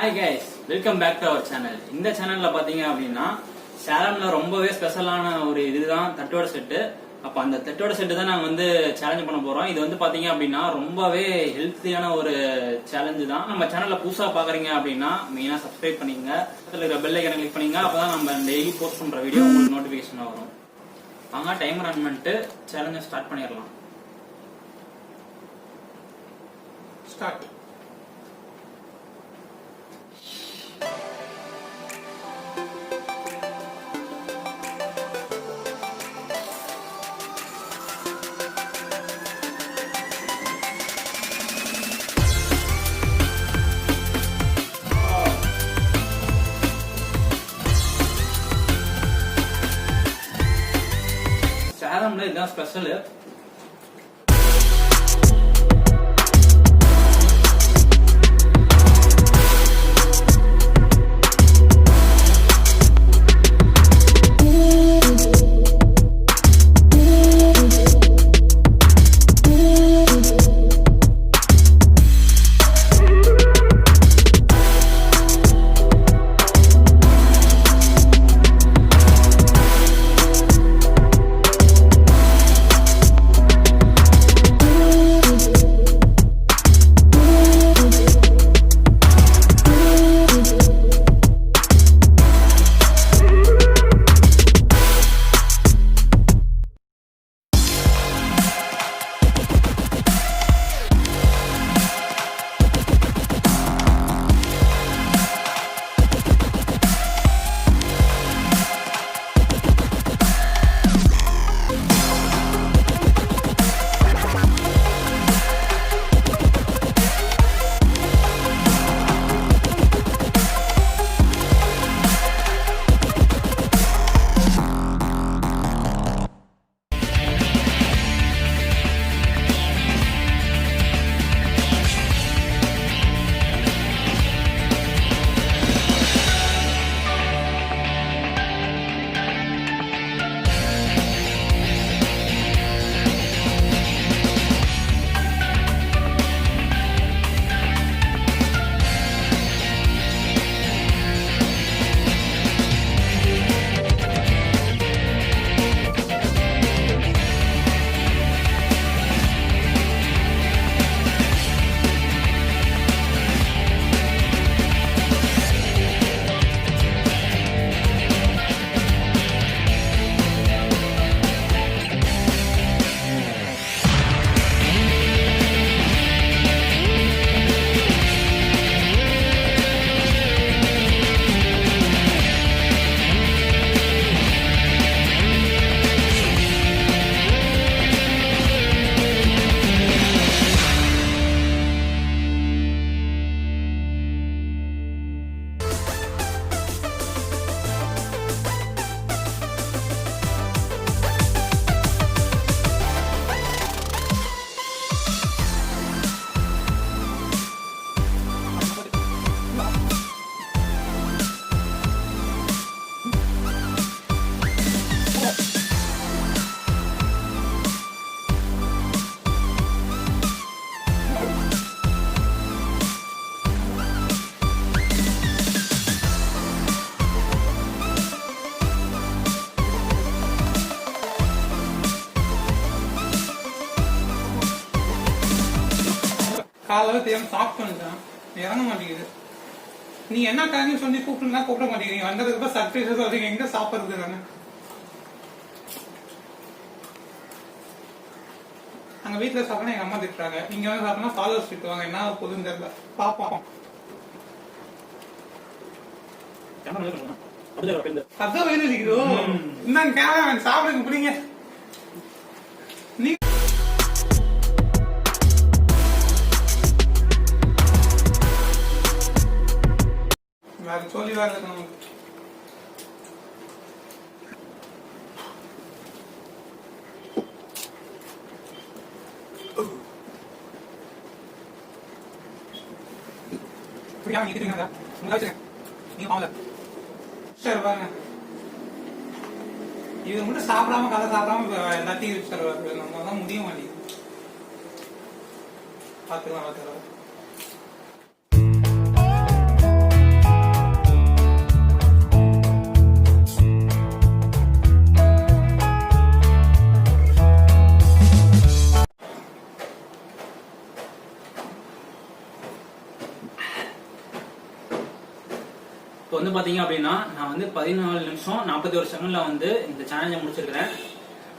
Hi guys, welcome back to our channel. இந்த சேனல்ல பாத்தீங்க அப்படின்னா சேலம்ல ரொம்பவே ஸ்பெஷலான ஒரு இதுதான் தட்டோட செட்டு. அப்ப அந்த தட்டோட செட்டு தான் நாங்க வந்து சேலஞ்ச் பண்ண போறோம். இது வந்து பாத்தீங்க அப்படின்னா ரொம்பவே ஹெல்த்தியான ஒரு சேலஞ்சு தான். நம்ம சேனல்ல புதுசா பாக்குறீங்க அப்படின்னா மெயினா சப்ஸ்கிரைப் பண்ணிக்கங்க, பக்கத்துல இருக்கிற பெல் ஐகானை கிளிக் பண்ணீங்க. அப்பதான் நம்ம டெய்லி போஸ்ட் பண்ற வீடியோ உங்களுக்கு நோட்டிபிகேஷன் வரும். வாங்க டைமர் ஆன் பண்ணிட்டு சேலஞ்சை ஸ்டார்ட் பண்ணிடலாம். ஸ்டார்ட். சேலம்ல இதுதான் ஸ்பெஷல். காலையில் தேவை சாப்பிட்டு வந்துட்டான், இறங்க மாட்டேங்குது. நீ என்ன காரணம் சொல்லி கூப்பிட்டுனா கூப்பிட மாட்டேங்கிறீங்க. வந்ததுக்கு சர்ப்ரைஸ் சொல்றீங்க, எங்க சாப்பிடுறது தானே. அங்க வீட்டுல சாப்பிட்டா எங்க அம்மா திட்டுறாங்க, இங்க வந்து சாப்பிட்டா ஃபாலோவர்ஸ் திட்டுவாங்க. என்ன பொதுன்னு தெரியல, பாப்போம். அதான் வயிறு வலிக்குதோ? இந்தாங்க கேமரா சாப்பிடுங்க, பிடிங்க. நீ வேற சொல்லி வேற நமக்கு இது மட்டும் சாப்பிடாம கதை சாப்பிடாம எல்லாத்தையும் இருக்கு. நம்ம தான் முடிய மாட்டேங்குது. பாத்துக்கலாம். இப்போ வந்து பாத்தீங்க அப்படின்னா நான் வந்து 14 நிமிஷம் 41 செகண்ட்ல வந்து இந்த சேலஞ்சை முடிச்சிருக்கிறேன்.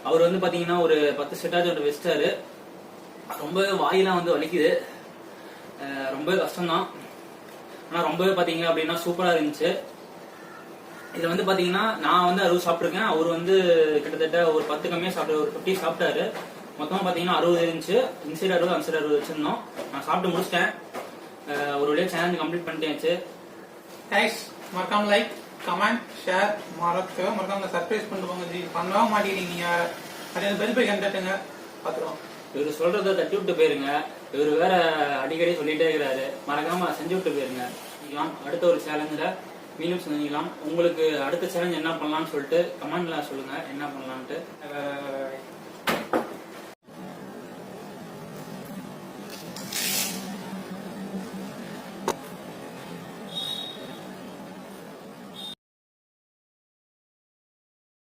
அவர் வந்து பாத்தீங்கன்னா ஒரு 10 செட்டாச்சும் வச்சிட்டாரு. ரொம்பவே வாயெல்லாம் வந்து வலிக்குது, ரொம்பவே கஷ்டம்தான். ஆனா ரொம்பவே பாத்தீங்க அப்படின்னா சூப்பரா இருந்துச்சு. இது வந்து பாத்தீங்கன்னா நான் வந்து 60 சாப்பிட்டுருக்கேன், அவர் வந்து கிட்டத்தட்ட ஒரு 10 கம்மியா சாப்பிட்டு ஒரு 50 சாப்பிட்டாரு. மொத்தமா பாத்தீங்கன்னா 60 இருந்துச்சு. இன்சைட் 60 அன்சைட் 60 வச்சிருந்தோம். நான் சாப்பிட்டு முடிச்சிட்டேன். ஒரு வழியா சேலஞ்ச் கம்ப்ளீட் பண்ணிட்டேச்சு. கைஸ் மறக்காம லைக் கமெண்ட் ஷேர் மறக்காம சர்ப்ரைஸ் பண்ணிட்டு போங்க ஜி. பண்ணவே மாட்டேங்கிறீங்க. அதே பெல் பை கண்டுட்டுங்க பாத்துருவோம். இவரு சொல்றத தட்டி விட்டு போயிருங்க. இவரு வேற அடிக்கடி சொல்லிட்டே இருக்கிறாரு, மறக்காம செஞ்சு விட்டு போயிருங்க. அடுத்த ஒரு சேலஞ்சில் மீண்டும் சந்திக்கலாம். உங்களுக்கு அடுத்த சேலஞ்ச் என்ன பண்ணலாம்னு சொல்லிட்டு கமெண்ட்ல சொல்லுங்க, என்ன பண்ணலான்ட்டு.